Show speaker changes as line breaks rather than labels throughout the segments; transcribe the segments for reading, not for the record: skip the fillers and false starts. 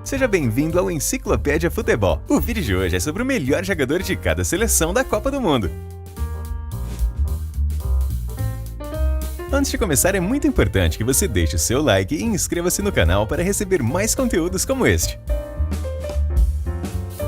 Seja bem-vindo ao Enciclopédia Futebol. O vídeo de hoje é sobre o melhor jogador de cada seleção da Copa do Mundo. Antes de começar, é muito importante que você deixe o seu like e inscreva-se no canal para receber mais conteúdos como este.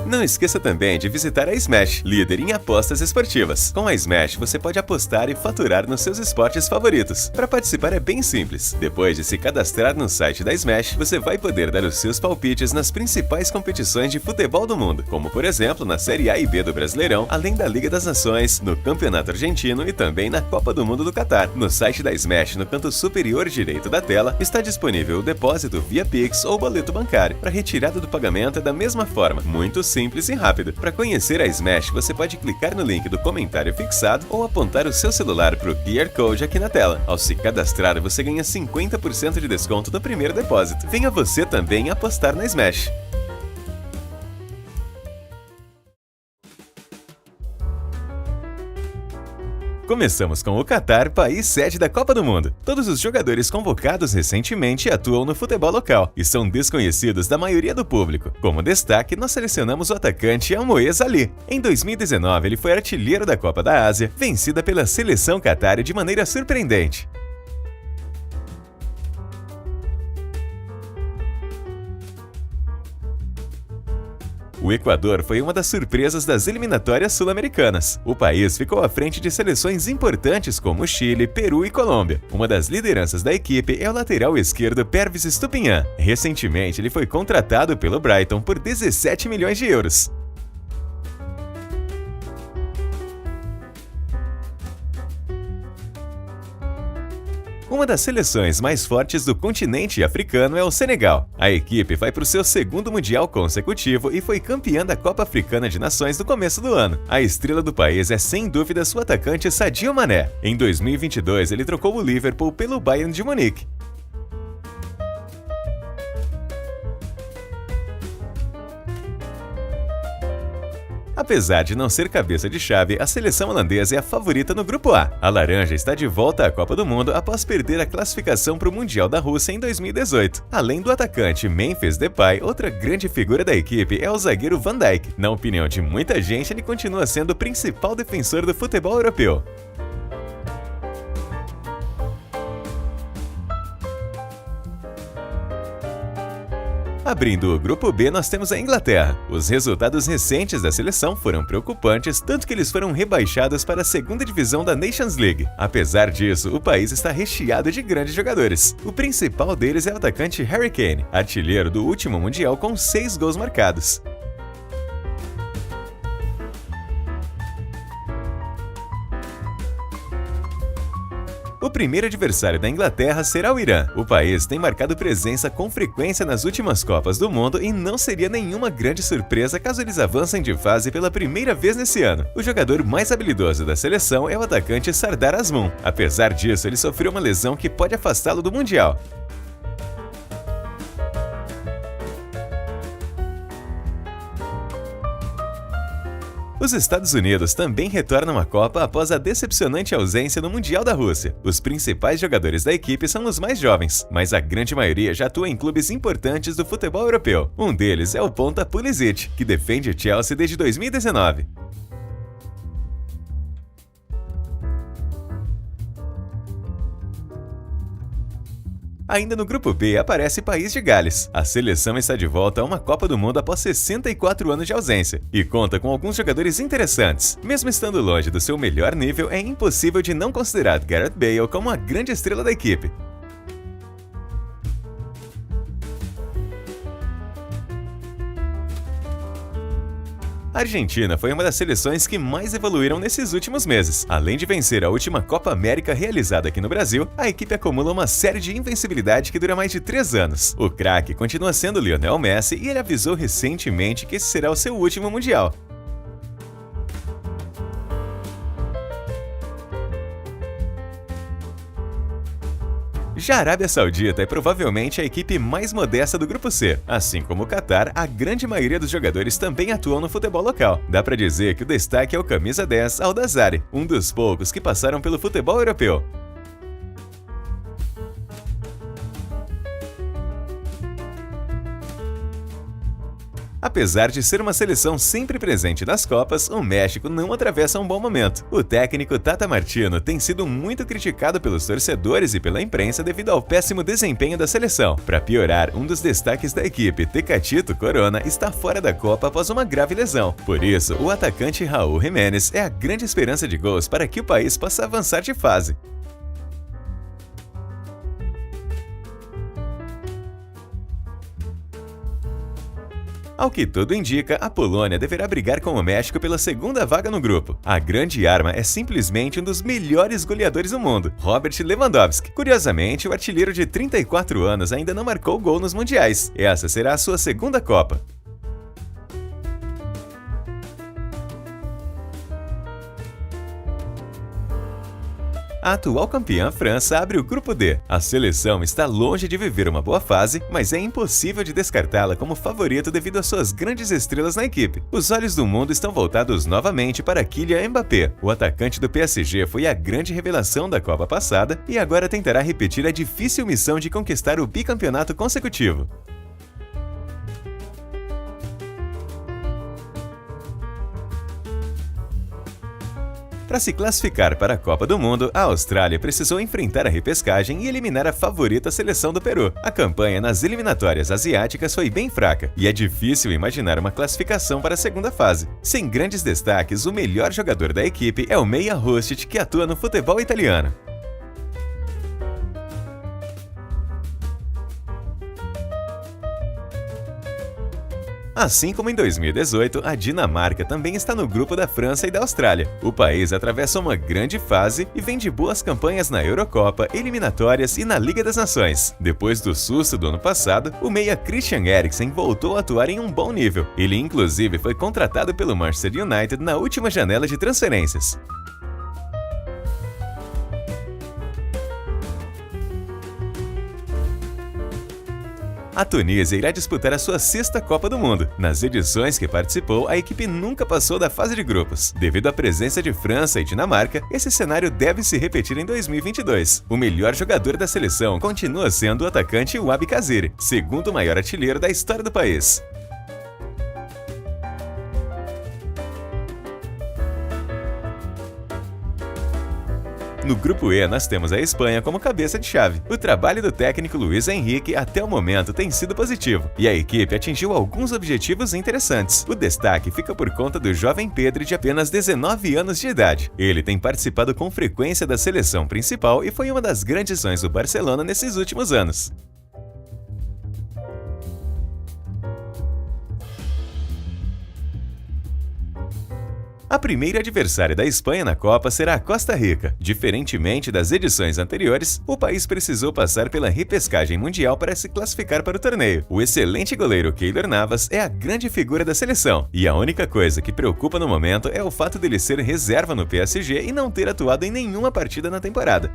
Não esqueça também de visitar a Smash, líder em apostas esportivas. Com a Smash, você pode apostar e faturar nos seus esportes favoritos. Para participar é bem simples. Depois de se cadastrar no site da Smash, você vai poder dar os seus palpites nas principais competições de futebol do mundo, como por exemplo na Série A e B do Brasileirão, além da Liga das Nações, no Campeonato Argentino e também na Copa do Mundo do Catar. No site da Smash, no canto superior direito da tela, está disponível o depósito via Pix ou boleto bancário. Para retirada do pagamento é da mesma forma, muito simples e rápido. Para conhecer a Smash, você pode clicar no link do comentário fixado ou apontar o seu celular para o QR Code aqui na tela. Ao se cadastrar, você ganha 50% de desconto no primeiro depósito. Venha você também apostar na Smash. Começamos com o Catar, país sede da Copa do Mundo. Todos os jogadores convocados recentemente atuam no futebol local e são desconhecidos da maioria do público. Como destaque, nós selecionamos o atacante Almoez Ali. Em 2019, ele foi artilheiro da Copa da Ásia, vencida pela seleção catária de maneira surpreendente. O Equador foi uma das surpresas das eliminatórias sul-americanas. O país ficou à frente de seleções importantes como Chile, Peru e Colômbia. Uma das lideranças da equipe é o lateral esquerdo Pervis Estupiñán. Recentemente, ele foi contratado pelo Brighton por 17 milhões de euros. Uma das seleções mais fortes do continente africano é o Senegal. A equipe vai para o seu segundo mundial consecutivo e foi campeã da Copa Africana de Nações no começo do ano. A estrela do país é sem dúvida seu atacante Sadio Mané. Em 2022, ele trocou o Liverpool pelo Bayern de Munique. Apesar de não ser cabeça de chave, a seleção holandesa é a favorita no Grupo A. A laranja está de volta à Copa do Mundo após perder a classificação para o Mundial da Rússia em 2018. Além do atacante Memphis Depay, outra grande figura da equipe é o zagueiro Van Dijk. Na opinião de muita gente, ele continua sendo o principal defensor do futebol europeu. Abrindo o Grupo B, nós temos a Inglaterra. Os resultados recentes da seleção foram preocupantes, tanto que eles foram rebaixados para a segunda divisão da Nations League. Apesar disso, o país está recheado de grandes jogadores. O principal deles é o atacante Harry Kane, artilheiro do último Mundial com 6 gols marcados. O primeiro adversário da Inglaterra será o Irã. O país tem marcado presença com frequência nas últimas Copas do Mundo e não seria nenhuma grande surpresa caso eles avancem de fase pela primeira vez nesse ano. O jogador mais habilidoso da seleção é o atacante Sardar Azmoun. Apesar disso, ele sofreu uma lesão que pode afastá-lo do Mundial. Os Estados Unidos também retornam à Copa após a decepcionante ausência no Mundial da Rússia. Os principais jogadores da equipe são os mais jovens, mas a grande maioria já atua em clubes importantes do futebol europeu. Um deles é o ponta Pulisic, que defende o Chelsea desde 2019. Ainda no Grupo B aparece País de Gales. A seleção está de volta a uma Copa do Mundo após 64 anos de ausência e conta com alguns jogadores interessantes. Mesmo estando longe do seu melhor nível, é impossível de não considerar Gareth Bale como a grande estrela da equipe. A Argentina foi uma das seleções que mais evoluíram nesses últimos meses. Além de vencer a última Copa América realizada aqui no Brasil, a equipe acumula uma série de invencibilidade que dura mais de 3 anos. O craque continua sendo Lionel Messi e ele avisou recentemente que esse será o seu último Mundial. Já a Arábia Saudita é provavelmente a equipe mais modesta do Grupo C. Assim como o Catar, a grande maioria dos jogadores também atuam no futebol local. Dá pra dizer que o destaque é o camisa 10 Al Dassari, um dos poucos que passaram pelo futebol europeu. Apesar de ser uma seleção sempre presente nas Copas, o México não atravessa um bom momento. O técnico Tata Martino tem sido muito criticado pelos torcedores e pela imprensa devido ao péssimo desempenho da seleção. Para piorar, um dos destaques da equipe, Tecatito Corona, está fora da Copa após uma grave lesão. Por isso, o atacante Raúl Jiménez é a grande esperança de gols para que o país possa avançar de fase. Ao que tudo indica, a Polônia deverá brigar com o México pela segunda vaga no grupo. A grande arma é simplesmente um dos melhores goleadores do mundo, Robert Lewandowski. Curiosamente, o artilheiro de 34 anos ainda não marcou gol nos mundiais. Essa será a sua segunda Copa. A atual campeã França abre o grupo D. A seleção está longe de viver uma boa fase, mas é impossível de descartá-la como favorito devido às suas grandes estrelas na equipe. Os olhos do mundo estão voltados novamente para Kylian Mbappé. O atacante do PSG foi a grande revelação da Copa passada e agora tentará repetir a difícil missão de conquistar o bicampeonato consecutivo. Para se classificar para a Copa do Mundo, a Austrália precisou enfrentar a repescagem e eliminar a favorita seleção do Peru. A campanha nas eliminatórias asiáticas foi bem fraca, e é difícil imaginar uma classificação para a segunda fase. Sem grandes destaques, o melhor jogador da equipe é o meia Rostic, que atua no futebol italiano. Assim como em 2018, a Dinamarca também está no grupo da França e da Austrália. O país atravessa uma grande fase e vem de boas campanhas na Eurocopa, eliminatórias e na Liga das Nações. Depois do susto do ano passado, o meia Christian Eriksen voltou a atuar em um bom nível. Ele inclusive foi contratado pelo Manchester United na última janela de transferências. A Tunísia irá disputar a sua sexta Copa do Mundo. Nas edições que participou, a equipe nunca passou da fase de grupos. Devido à presença de França e Dinamarca, esse cenário deve se repetir em 2022. O melhor jogador da seleção continua sendo o atacante Wahbi Khazri, segundo maior artilheiro da história do país. No grupo E, nós temos a Espanha como cabeça de chave. O trabalho do técnico Luís Henrique até o momento tem sido positivo, e a equipe atingiu alguns objetivos interessantes. O destaque fica por conta do jovem Pedri, de apenas 19 anos de idade. Ele tem participado com frequência da seleção principal e foi uma das grandes sonhos do Barcelona nesses últimos anos. A primeira adversária da Espanha na Copa será a Costa Rica. Diferentemente das edições anteriores, o país precisou passar pela repescagem mundial para se classificar para o torneio. O excelente goleiro Keylor Navas é a grande figura da seleção, e a única coisa que preocupa no momento é o fato dele ser reserva no PSG e não ter atuado em nenhuma partida na temporada.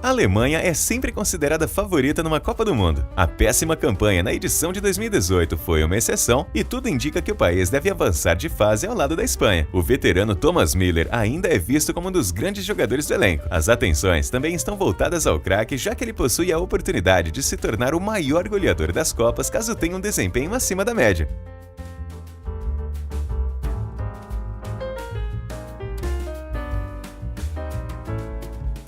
A Alemanha é sempre considerada favorita numa Copa do Mundo. A péssima campanha na edição de 2018 foi uma exceção e tudo indica que o país deve avançar de fase ao lado da Espanha. O veterano Thomas Müller ainda é visto como um dos grandes jogadores do elenco. As atenções também estão voltadas ao craque, já que ele possui a oportunidade de se tornar o maior goleador das Copas caso tenha um desempenho acima da média.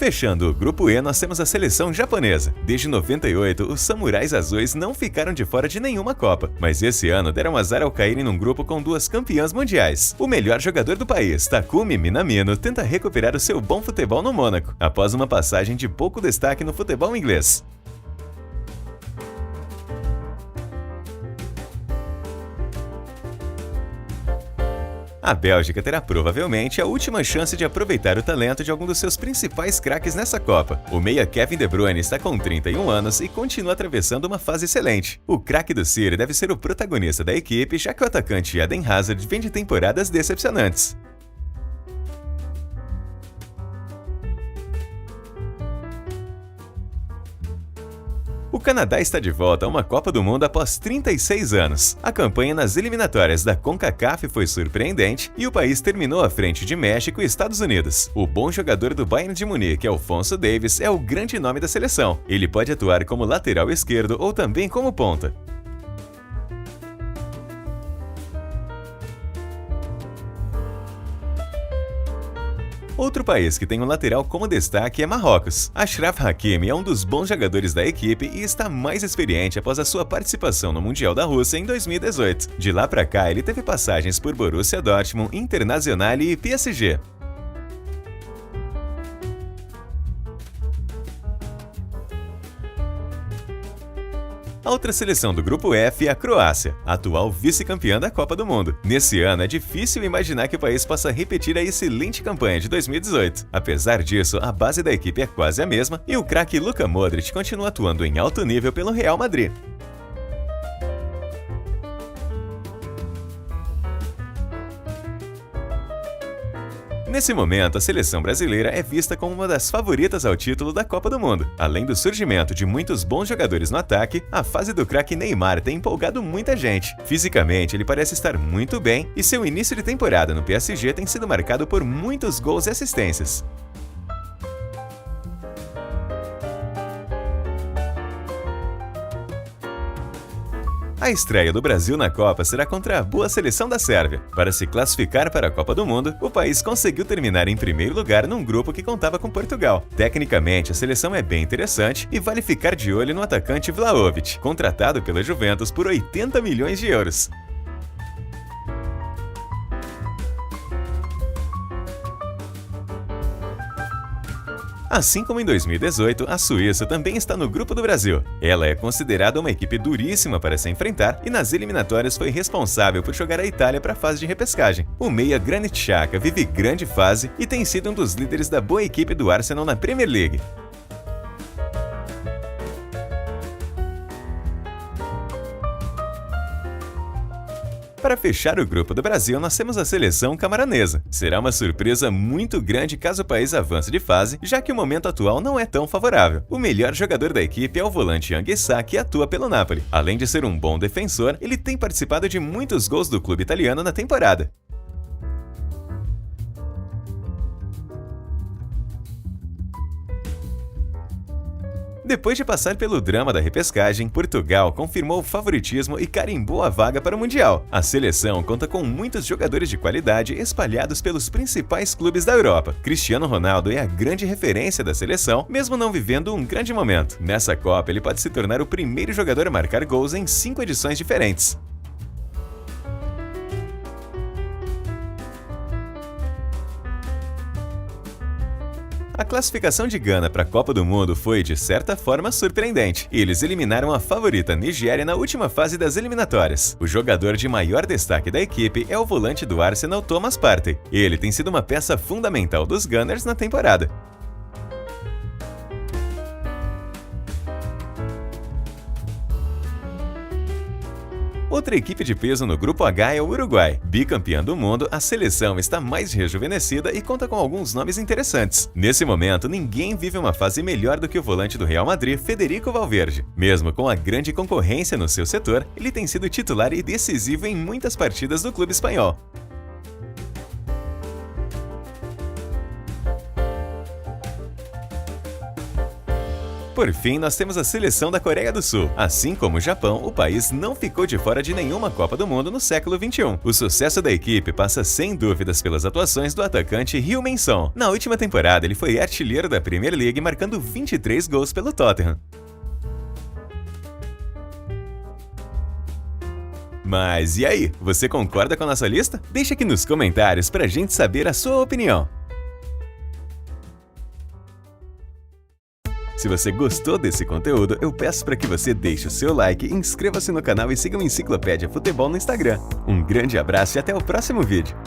Fechando o grupo E, nós temos a seleção japonesa. Desde 98, os samurais azuis não ficaram de fora de nenhuma Copa, mas esse ano deram azar ao caírem num grupo com duas campeãs mundiais. O melhor jogador do país, Takumi Minamino, tenta recuperar o seu bom futebol no Mônaco, após uma passagem de pouco destaque no futebol inglês. A Bélgica terá provavelmente a última chance de aproveitar o talento de algum dos seus principais craques nessa Copa. O meia Kevin De Bruyne está com 31 anos e continua atravessando uma fase excelente. O craque do City deve ser o protagonista da equipe, já que o atacante Eden Hazard vem de temporadas decepcionantes. O Canadá está de volta a uma Copa do Mundo após 36 anos. A campanha nas eliminatórias da CONCACAF foi surpreendente e o país terminou à frente de México e Estados Unidos. O bom jogador do Bayern de Munique, Alphonso Davies, é o grande nome da seleção. Ele pode atuar como lateral esquerdo ou também como ponta. Outro país que tem um lateral como destaque é Marrocos. Achraf Hakimi é um dos bons jogadores da equipe e está mais experiente após a sua participação no Mundial da Rússia em 2018. De lá pra cá, ele teve passagens por Borussia Dortmund, Internazionale e PSG. A outra seleção do grupo F é a Croácia, atual vice-campeã da Copa do Mundo. Nesse ano, é difícil imaginar que o país possa repetir a excelente campanha de 2018. Apesar disso, a base da equipe é quase a mesma e o craque Luka Modric continua atuando em alto nível pelo Real Madrid. Nesse momento, a seleção brasileira é vista como uma das favoritas ao título da Copa do Mundo. Além do surgimento de muitos bons jogadores no ataque, a fase do craque Neymar tem empolgado muita gente. Fisicamente, ele parece estar muito bem e seu início de temporada no PSG tem sido marcado por muitos gols e assistências. A estreia do Brasil na Copa será contra a boa seleção da Sérvia. Para se classificar para a Copa do Mundo, o país conseguiu terminar em primeiro lugar num grupo que contava com Portugal. Tecnicamente, a seleção é bem interessante e vale ficar de olho no atacante Vlahovic, contratado pela Juventus por 80 milhões de euros. Assim como em 2018, a Suíça também está no grupo do Brasil. Ela é considerada uma equipe duríssima para se enfrentar e nas eliminatórias foi responsável por jogar a Itália para a fase de repescagem. O meia Granit Xhaka vive grande fase e tem sido um dos líderes da boa equipe do Arsenal na Premier League. Para fechar o grupo do Brasil, nós temos a seleção camaronesa. Será uma surpresa muito grande caso o país avance de fase, já que o momento atual não é tão favorável. O melhor jogador da equipe é o volante Anguissa, que atua pelo Napoli. Além de ser um bom defensor, ele tem participado de muitos gols do clube italiano na temporada. Depois de passar pelo drama da repescagem, Portugal confirmou o favoritismo e carimbou a vaga para o Mundial. A seleção conta com muitos jogadores de qualidade espalhados pelos principais clubes da Europa. Cristiano Ronaldo é a grande referência da seleção, mesmo não vivendo um grande momento. Nessa Copa, ele pode se tornar o primeiro jogador a marcar gols em 5 edições diferentes. A classificação de Gana para a Copa do Mundo foi, de certa forma, surpreendente. Eles eliminaram a favorita Nigéria na última fase das eliminatórias. O jogador de maior destaque da equipe é o volante do Arsenal, Thomas Partey. Ele tem sido uma peça fundamental dos Gunners na temporada. Outra equipe de peso no Grupo H é o Uruguai. Bicampeã do mundo, a seleção está mais rejuvenescida e conta com alguns nomes interessantes. Nesse momento, ninguém vive uma fase melhor do que o volante do Real Madrid, Federico Valverde. Mesmo com a grande concorrência no seu setor, ele tem sido titular e decisivo em muitas partidas do clube espanhol. Por fim, nós temos a seleção da Coreia do Sul. Assim como o Japão, o país não ficou de fora de nenhuma Copa do Mundo no século XXI. O sucesso da equipe passa sem dúvidas pelas atuações do atacante Heung-min Son. Na última temporada, ele foi artilheiro da Premier League, marcando 23 gols pelo Tottenham. Mas e aí, você concorda com a nossa lista? Deixa aqui nos comentários pra gente saber a sua opinião. Se você gostou desse conteúdo, eu peço para que você deixe o seu like, inscreva-se no canal e siga o Enciclopédia Futebol no Instagram. Um grande abraço e até o próximo vídeo!